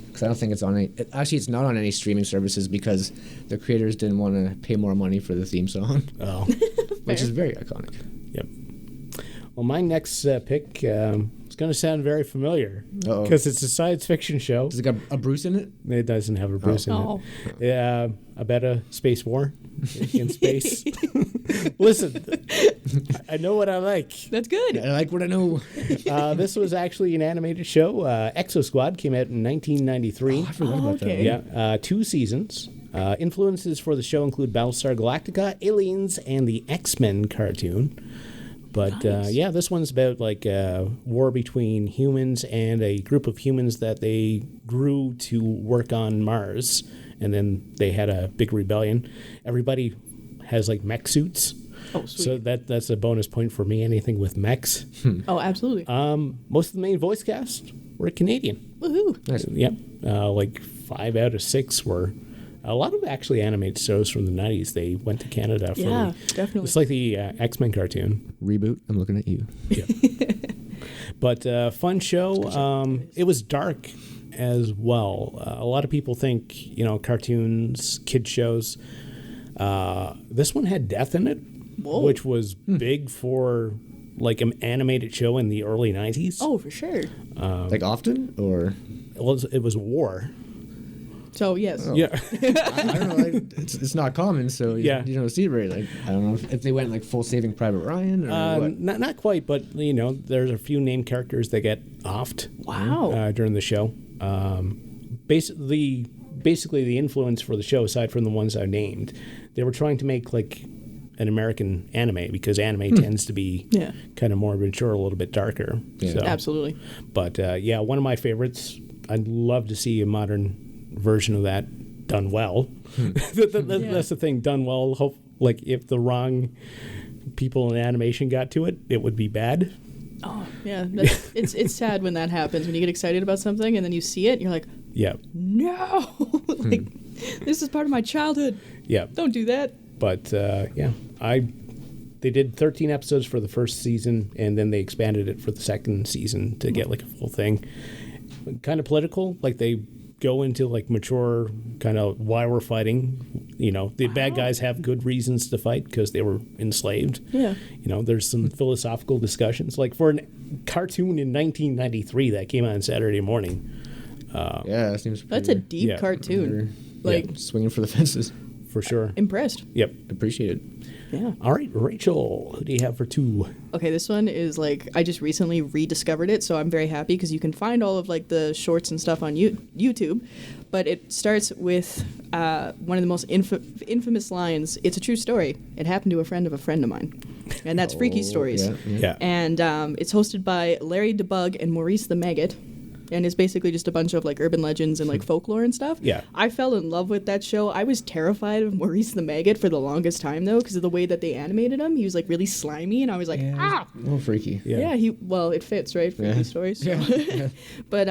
Because I don't think it's on any... Actually, it's not on any streaming services because the creators didn't want to pay more money for the theme song. Oh. Which is very iconic. Yep. Well, my next pick is going to sound very familiar Uh-oh. because it's a science fiction show. Does it got a Bruce in it? It doesn't have a Bruce in it. Yeah, about a space war in space. Listen, I know what I like. That's good. I like what I know. This was actually an animated show. Exo Squad came out in 1993. I forgot about that. Yeah, 2 seasons. Influences for the show include Battlestar Galactica, Aliens, and the X-Men cartoon. But Nice. this one's about like a war between humans and a group of humans that they grew to work on Mars, and then they had a big rebellion. Everybody has like mech suits. Oh, sweet. So that's a bonus point for me. Anything with mechs. Oh, absolutely. Most of the main voice cast were Canadian. Woohoo. Nice. Yep. Like 5 out of 6 were. A lot of actually animated shows from the 90s, they went to Canada for. Yeah, definitely. It's like the X-Men cartoon. Reboot. I'm looking at you. Yeah. But fun show. It was dark as well. A lot of people think, cartoons, kid shows. This one had death in it, which was big for like an animated show in the early 90s. Oh, for sure. Like often? Or? It was war. So, yes. Yeah. I don't know. It's not common, so you don't see it very. Like, I don't know if they went like full Saving Private Ryan or what. Not quite, but there's a few named characters that get offed. Wow. During the show. Basically, the influence for the show, aside from the ones I named, they were trying to make like an American anime because anime tends to be kind of more mature, a little bit darker. Yeah. So, Absolutely. But one of my favorites. I'd love to see a modern version of that done well. That's the thing, done well. Hope like if the wrong people in animation got to it, it would be bad. Oh, yeah. It's sad when that happens, when you get excited about something and then you see it and you're like, Yeah. no! Like, this is part of my childhood. Yeah. Don't do that. But, they did 13 episodes for the first season, and then they expanded it for the second season to get like a full thing. Kind of political, like they go into like mature kind of why we're fighting. You know, the bad guys have good reasons to fight because they were enslaved. Yeah. You know, there's some philosophical discussions. Like for a cartoon in 1993 that came on Saturday morning. Yeah, that seems That's a deep cartoon. Like, swinging for the fences. For sure. Impressed. Yep. Appreciate it. Yeah. All right, Rachel, who do you have for 2? Okay, this one is like, I just recently rediscovered it, so I'm very happy because you can find all of like the shorts and stuff on YouTube. But it starts with one of the most infamous lines. It's a true story. It happened to a friend of mine. And that's Freaky Stories. Yeah. And it's hosted by Larry DeBug and Maurice the Maggot. And it's basically just a bunch of like urban legends and like folklore and stuff. Yeah. I fell in love with that show. I was terrified of Maurice the Maggot for the longest time though, because of the way that they animated him. He was like really slimy, and I was like, ah. A little freaky. Yeah. It fits, right? Freaky Stories. So. Yeah. But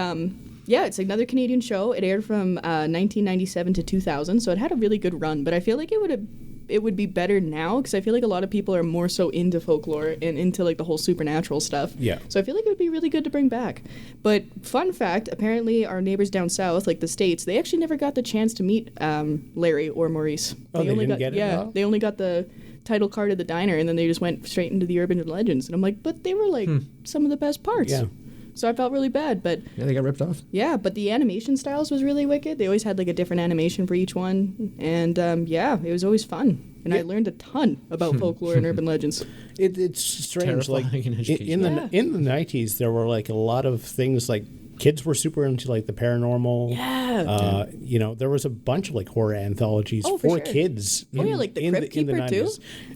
yeah, it's another Canadian show. It aired from 1997 to 2000, so it had a really good run. But I feel like it would be better now because I feel like a lot of people are more so into folklore and into like the whole supernatural stuff. Yeah. So I feel like it would be really good to bring back. But fun fact, apparently our neighbors down south, like the States, they actually never got the chance to meet Larry or Maurice. Oh, they only didn't got, get it? Yeah, Oh. they only got the title card of the diner, and then they just went straight into the urban legends. And I'm like, but they were like some of the best parts. Yeah. So I felt really bad, but Yeah, they got ripped off. yeah, but the animation styles was really wicked. They always had like a different animation for each one, and yeah, it was always fun. And I learned a ton about folklore and urban legends. It's strange. Like Terrifying and in the 90s, there were like a lot of things like kids were super into like the paranormal. Yeah. You know, there was a bunch of like horror anthologies Oh, for for sure. kids. Oh, yeah, like the Crypt Keeper, too?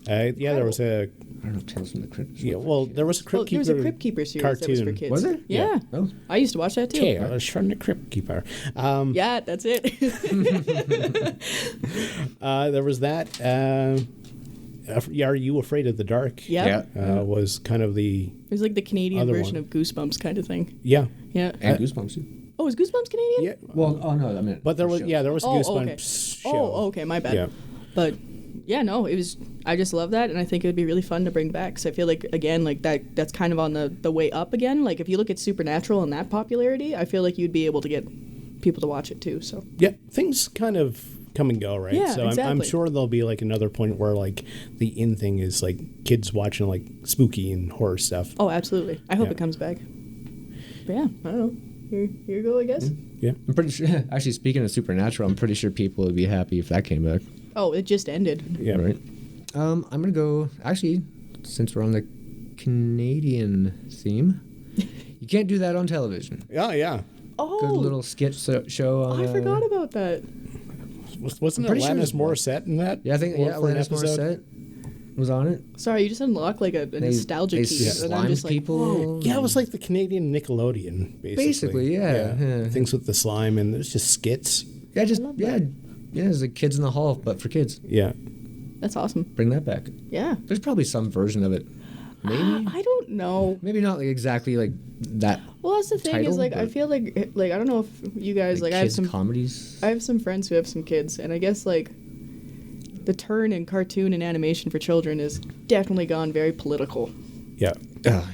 Yeah, there was a. I don't know, Tales from the Crypt. Yeah, well, there was a Crypt There Keeper. was a Crypt Keeper series cartoon. that was for kids. Was there? Yeah. Oh. I used to watch that too. Tales from the Crypt Keeper. Yeah, that's it. There was that. Are You Afraid of the Dark? Yeah. Was kind of the. It was like the Canadian Other version one. of Goosebumps kind of thing. Yeah. Yeah. And Goosebumps too. Oh, is Goosebumps Canadian? Yeah. Well, oh no, I mean. But there was a Goosebumps okay. show. Oh, okay, my bad. Yeah. But yeah, no, it was. I just love that, and I think it would be really fun to bring back. Because I feel like again, like that's kind of on the way up again. Like if you look at Supernatural and that popularity, I feel like you'd be able to get people to watch it too. So Yeah, things kind of come and go, right? Yeah, so I'm exactly. sure there'll be like another point where like the in thing is like kids watching like spooky and horror stuff. oh, absolutely. I hope Yeah. it comes back. But yeah, I don't know. Here you go, I guess. Yeah. I'm pretty sure. Actually, speaking of Supernatural, I'm pretty sure people would be happy if that came back. Oh, it just ended. Yeah. Right. I'm gonna go. Actually, since we're on the Canadian theme, you can't do that on television. Oh yeah. Oh, Good little sketch show on. I forgot about that. Wasn't I'm pretty sure Alanis it's- Morissette in that? Yeah, I think Or for an Alanis episode? Morissette was on it. Sorry, you just unlocked like a nostalgia they key, and I'm slimed just like, people. whoa. Yeah, it was like the Canadian Nickelodeon, basically. Basically, yeah. Things with the slime and there's just skits. Yeah, just love yeah, it's like Kids in the Hall, but for kids. Yeah. That's awesome. Bring that back. Yeah. There's probably some version of it. Maybe. I don't know. Maybe not like exactly like that. Well, that's the thing Title, is like I but- feel like I don't know if you guys like I have kids some comedies. I have some friends who have some kids, and I guess like the turn in cartoon and animation for children has definitely gone very political Yeah.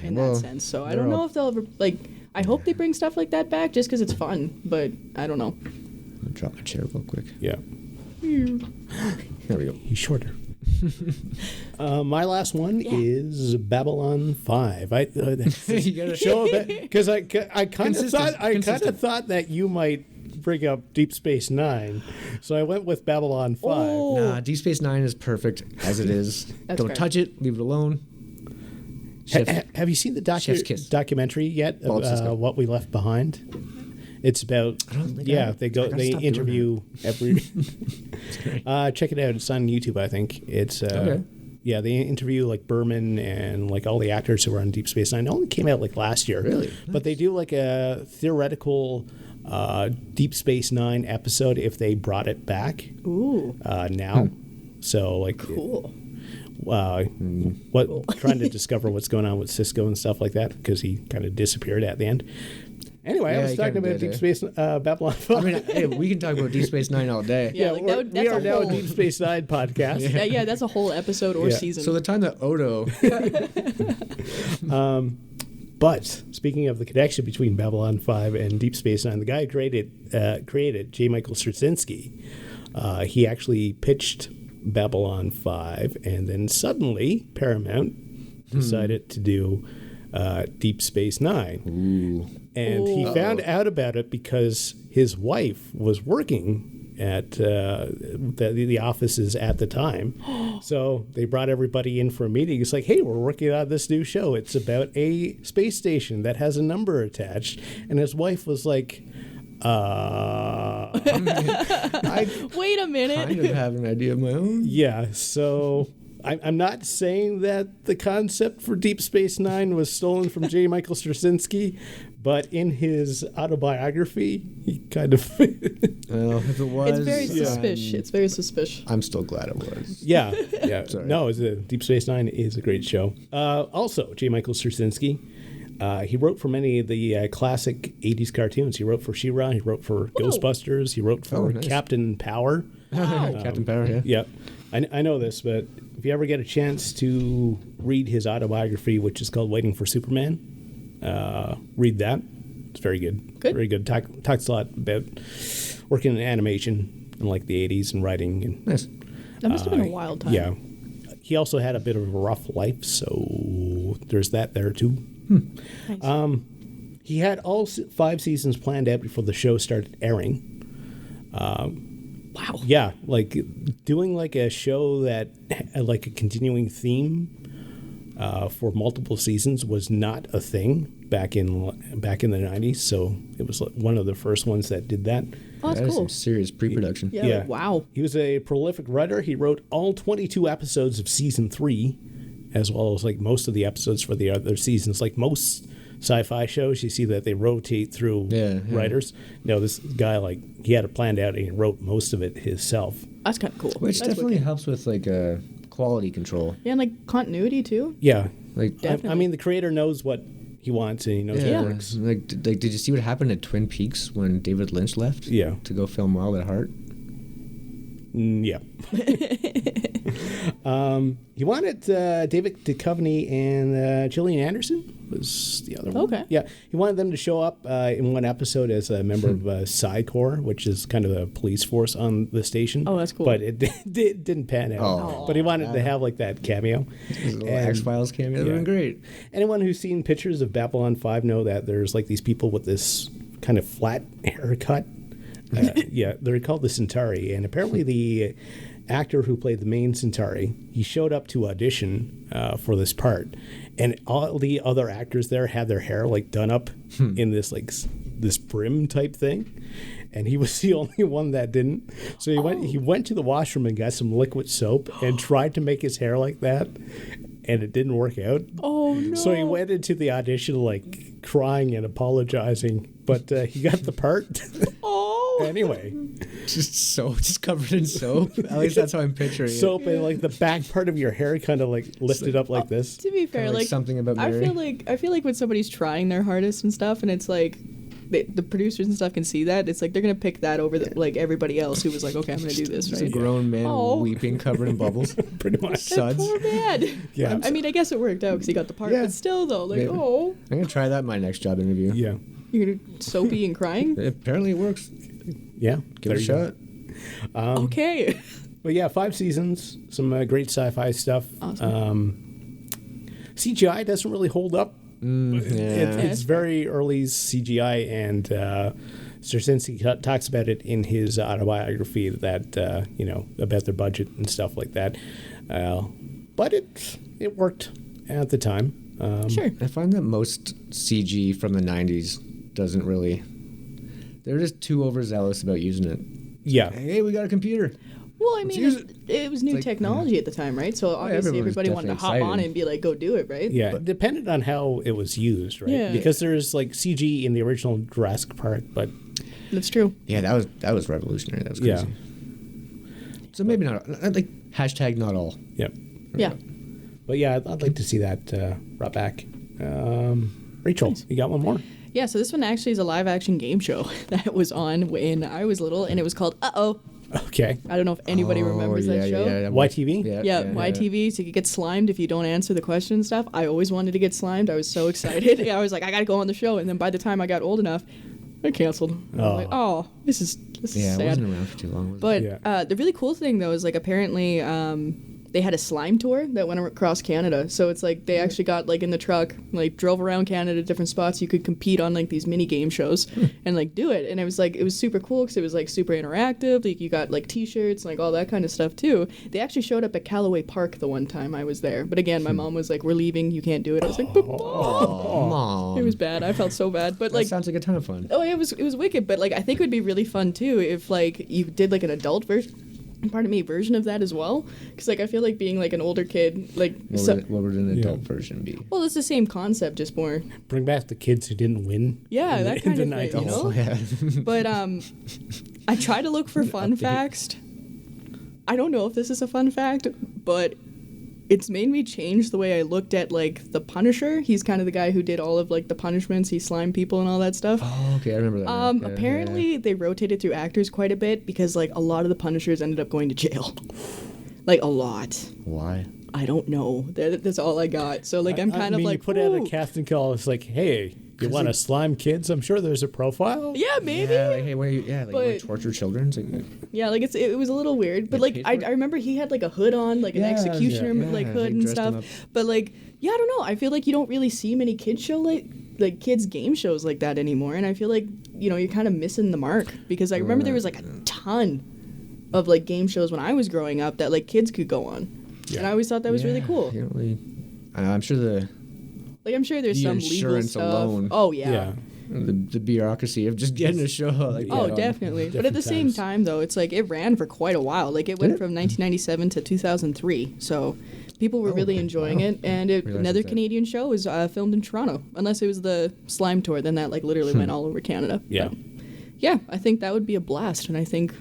in that sense. So I don't know if they'll ever like. I hope they bring stuff like that back just because it's fun, but I don't know. I'm gonna drop my chair real quick. Yeah. There we go. He's shorter. My last one is Babylon 5. I You gotta show a bit because I kind of Consistent. thought that you might bring up Deep Space Nine, so I went with Babylon 5. Oh. Nah, Deep Space Nine is perfect as it is. That's Don't fair. touch it. Leave it alone. Chef, Have you seen the Chef's kiss. documentary yet Bald Cisco. of What We Left Behind? It's about don't think yeah. I- They I go. gotta They stop doing interview every. Check it out. It's on YouTube. I think it's. Okay. Yeah, they interview like Berman and like all the actors who were on Deep Space Nine. It only came out like last year. Really? But they do like a theoretical Deep Space Nine episode if they brought it back Ooh, now. So like cool. trying to discover what's going on with Cisco and stuff like that, because he kind of disappeared at the end. Anyway, I was talking about Deep Space Babylon 5. I mean, hey, we can talk about Deep Space Nine all day. Yeah, like we are now a Deep Space Nine podcast. Yeah, that's a whole episode or season. So the time that Odo... But speaking of the connection between Babylon 5 and Deep Space Nine, the guy who created J. Michael Straczynski, he actually pitched Babylon 5, and then suddenly Paramount decided to do Deep Space Nine. Ooh. And he found out about it because his wife was working at the offices at the time. So they brought everybody in for a meeting. It's like, hey, we're working on this new show. It's about a space station that has a number attached. And his wife was like, I wait a minute. kind of have an idea of my own. yeah, so... I'm not saying that the concept for Deep Space Nine was stolen from J. Michael Straczynski, but in his autobiography, he kind of... Well, if it was... It's very suspicious. It's very suspicious. I'm still glad it was. yeah. Sorry. No, Deep Space Nine is a great show. Also, J. Michael Straczynski, he wrote for many of the classic 80s cartoons. He wrote for She-Ra, he wrote for Ghostbusters, he wrote for nice. Captain Power. Captain Power, yeah. Yeah. I know this, but if you ever get a chance to read his autobiography, which is called Waiting for Superman, read that. It's very good. Good. Very good. Talks a lot about working in animation in like the 80s and writing. And, Nice. That must have been a wild time. yeah. He also had a bit of a rough life, so there's that there too. Nice. He had all 5 seasons planned out before the show started airing. Wow. Yeah, like doing like a show that like a continuing theme for multiple seasons was not a thing back in the 90s. So it was like one of the first ones that did that. Oh, that's That is cool. some serious pre-production. Yeah. Like, wow. He was a prolific writer. He wrote all 22 episodes of season 3, as well as like most of the episodes for the other seasons. Like most sci-fi shows, you see that they rotate through writers. No, this guy, like, he had it planned out and he wrote most of it himself. That's kind of cool. Which That's definitely wicked. helps with like quality control. Yeah, and like continuity too. Yeah. Like Definitely. I mean, the creator knows what he wants and he knows Yeah. what works. Like did you see what happened at Twin Peaks when David Lynch left? Yeah. To go film Wild at Heart? Yeah. He wanted David Duchovny and Gillian Anderson was the other one. Okay. Yeah. He wanted them to show up in one episode as a member of Psi Corps, which is kind of a police force on the station. Oh, that's cool. But it didn't pan out. Oh. But he wanted to have like that cameo. His little And- X-Files cameo. That would have been great. Anyone who's seen pictures of Babylon 5 know that there's like these people with this kind of flat haircut. Yeah, they're called the Centauri, and apparently the actor who played the main Centauri, he showed up to audition for this part, and all the other actors there had their hair like done up in this like this brim type thing, and he was the only one that didn't. So he went to the washroom and got some liquid soap and tried to make his hair like that, and it didn't work out. Oh no. So he went into the audition like crying and apologizing, but he got the part. Oh. Anyway, Just covered in soap. At least that's how I'm picturing it. soap and like the back part of your hair kind of like lifted up like this. To be fair, Kinda like like something about I Mary. feel like when somebody's trying their hardest and stuff, and it's like the producers and stuff can see that, it's like they're gonna pick that over like everybody else who was like, okay, I'm gonna do this, Just a right? grown man Oh. weeping, covered in bubbles. Pretty much. Suds. Poor man. Yeah. I mean, I guess it worked out because he got the part, Yeah. but still though, like, Maybe. oh, I'm gonna try that in my next job interview. Yeah. you're gonna soapy and crying. Apparently it works. Yeah. Give it a shot. Okay. But yeah, 5 seasons, some great sci-fi stuff. Awesome. CGI doesn't really hold up. Yeah. It's very early CGI, and Straczynski talks about it in his autobiography that about their budget and stuff like that. But it worked at the time. Sure. I find that most CG from the 90s doesn't really... They're just too overzealous about using it. Yeah. Hey, we got a computer. Well, I Let's mean, use it was new like- technology at the time, right? So obviously everyone was everybody wanted to hop definitely on excited. it and be like, go do it, right? Yeah, it depended on how it was used, right? Yeah. Because there's like CG in the original Jurassic Park, but That's true. Yeah, that was revolutionary. That was crazy. yeah. So maybe not... Like, hashtag not all. Yep. Yeah. But yeah, I'd like to see that brought back. Rachel, you got one more? Yeah, so this one actually is a live-action game show that was on when I was little, and it was called Uh-Oh. Okay. I don't know if anybody remembers that show. YTV? Yeah, YTV, so you could get slimed if you don't answer the question and stuff. I always wanted to get slimed. I was so excited. I was like, I got to go on the show. And then by the time I got old enough, I canceled. I was like, this is sad. It wasn't around for too long. But the really cool thing, though, is like apparently they had a slime tour that went across Canada. So it's like they actually got like in the truck, like drove around Canada, different spots. You could compete on like these mini game shows and like do it. And it was super cool because it was like super interactive. Like you got like T-shirts, like all that kind of stuff too. They actually showed up at Callaway Park the one time I was there. But again, my mom was like, "We're leaving. You can't do it." I was like, Mom. It was bad. I felt so bad. But That like, sounds like a ton of fun. oh, it was wicked. But like, I think it would be really fun too if like you did like an adult version of that as well, because like I feel like being like an older kid, like What would an adult version be? well, it's the same concept, just more Bring back the kids who didn't win. yeah, that kind of thing, you know. Yeah. But I try to look for fun facts. I don't know if this is a fun fact, but it's made me change the way I looked at like the Punisher. He's kind of the guy who did all of like the punishments. He slimed people and all that stuff. Oh, okay, I remember that. Apparently they rotated through actors quite a bit because like a lot of the Punishers ended up going to jail. Like a lot. Why? I don't know. That's all I got. So like I'm kind of like you put out a casting call. It's like, hey, you want to slime kids? I'm sure there's a profile. yeah, maybe. Yeah, like, hey, where you? Yeah, like But- you torture children. It's like, Yeah, like it was a little weird, but like paid I for it? remember he had like a hood on, like an executioner like yeah, hood they and dressed him stuff. up. But like, yeah, I don't know. I feel like you don't really see many kids show like kids game shows like that anymore, and I feel like you're kind of missing the mark because I remember there was like a ton of like game shows when I was growing up that like kids could go on, and I always thought that was really cool. You don't really, I'm sure I'm sure there's the some legal insurance stuff. alone. Oh yeah. the bureaucracy of just getting a show like Oh, that on. definitely. But at the same times. time, though, it's like it ran for quite a while. Like it went from 1997 to 2003. So people were really enjoying it. And another Canadian show was filmed in Toronto. Unless it was the Slime Tour, then that like literally went all over Canada. Yeah. But, yeah, I think that would be a blast. And I think,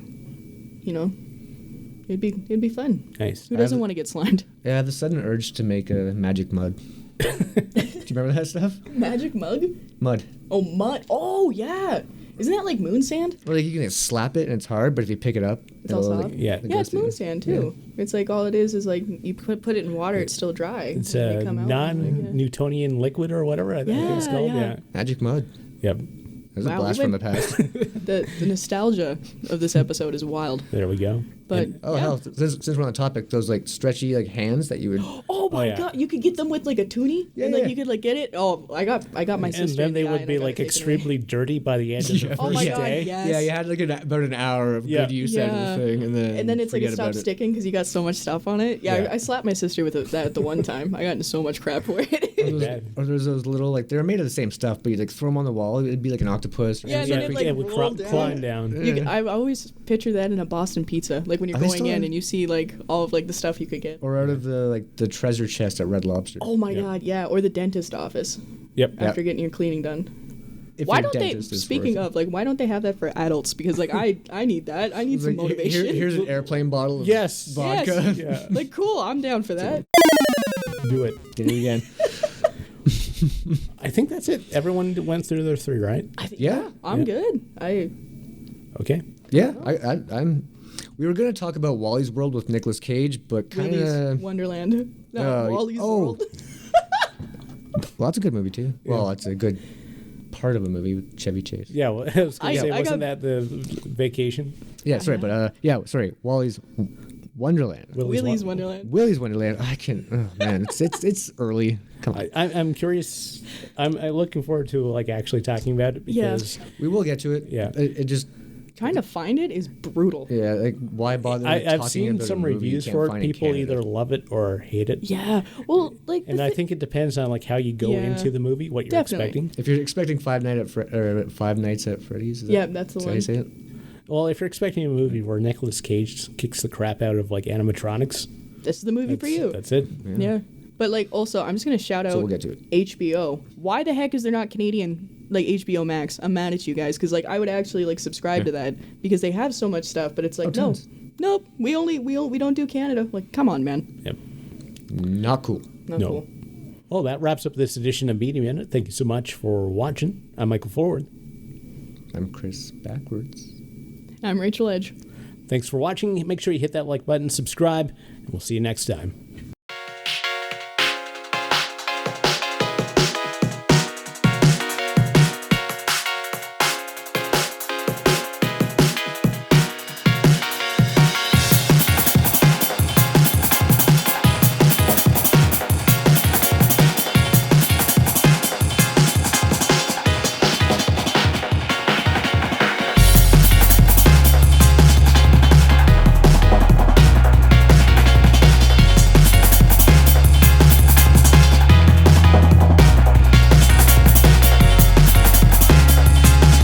it'd be fun. Nice. Who doesn't want to get slimed? Yeah, I have the sudden urge to make a magic mud. Do you remember that stuff? Magic mug? Mud. Oh, mud. Oh, yeah. Isn't that like moon sand? Well, like you can slap it and it's hard, but if you pick it up, It's all it'll, soft? Yeah. it Yeah, goes it's through. moon sand too. It's like all it is like you put it in water, it's still dry. It's and a they come out, non-Newtonian liquid or whatever I think it's called. yeah. Magic mud. Yep. There's a Wow, blast we from the went- past. The nostalgia of this episode is wild. There we go. But Oh yeah. hell! Since we're on the topic, those like stretchy like hands that you would. Oh my yeah. god, you could get them with like a toonie, and like Yeah. you could like get it. Oh, I got my And sister. then in they the eye would and be I got like it taken away. extremely dirty by the end of the first Oh my god, day. yes. Yeah, you had like about an hour of Yeah. good use out of the thing, And then it's like it forget stopped about sticking because you got so much stuff on it. Yeah, Yeah. I slapped my sister with that at the one time. I got into so much crap for it. Bad. Or there's those little like they're made of the same stuff, but you like throw them on the wall, it'd be like an octopus. Or Yeah, and something. then it, like, it would rolled down. climb down. I always picture that in a Boston pizza, like when you're Are they going still in in- and you see like all of like the stuff you could get. Or out of the treasure chest at Red Lobster. Oh my Yeah. god, yeah, or the dentist office Yep. after getting your cleaning done. If Why your don't they? dentist is Speaking worth it. of, like, why don't they have that for adults? Because like I need that. I need It's some like, motivation. here's an airplane bottle of Yes. vodka. Yes. Yeah. Like cool, I'm down for that. Do it. Did it again. I think that's it. Everyone went through their three, right? I think, Yeah. I'm good. Okay. Yeah, I'm. We were gonna talk about Wally's World with Nicolas Cage, but kind Willy's of. Wonderland. No, Wally's World. Well, that's a good movie too. Well, that's a good part of a movie with Chevy Chase. Yeah, well, I was going to say, I wasn't got- that the vacation? Yeah, sorry, but sorry, Wally's Wonderland. Willy's Wonderland. Willy's Wonderland. I can. Oh man, it's early. Come on. I'm curious. I'm looking forward to like actually talking about it Yeah. because We will get to it. Yeah. It just. Trying to find it is brutal. Yeah, like why bother? I've talking seen about a some movie you reviews can't for it. find in People Canada? either love it or hate it. Yeah. Well, like. And I think it depends on like how you go Yeah. into the movie, what you're Definitely. expecting. If you're expecting Five Nights at Freddy's. Yeah, that's the is that how one. you say it? Well, if you're expecting a movie where Nicolas Cage kicks the crap out of like animatronics, This is the movie for you. That's it. Yeah. But like also, I'm just gonna shout out So we'll get to it. HBO. Why the heck is there not Canadian like HBO Max? I'm mad at you guys because like I would actually like subscribe to that because they have so much stuff, but it's like no, tons. nope. We don't do Canada. Like come on, man. Yep. Not cool. Not cool. Well, that wraps up this edition of Media Minute. Thank you so much for watching. I'm Michael Forward. I'm Chris Backwards. I'm Rachel Edge. Thanks for watching. Make sure you hit that like button, subscribe, and we'll see you next time.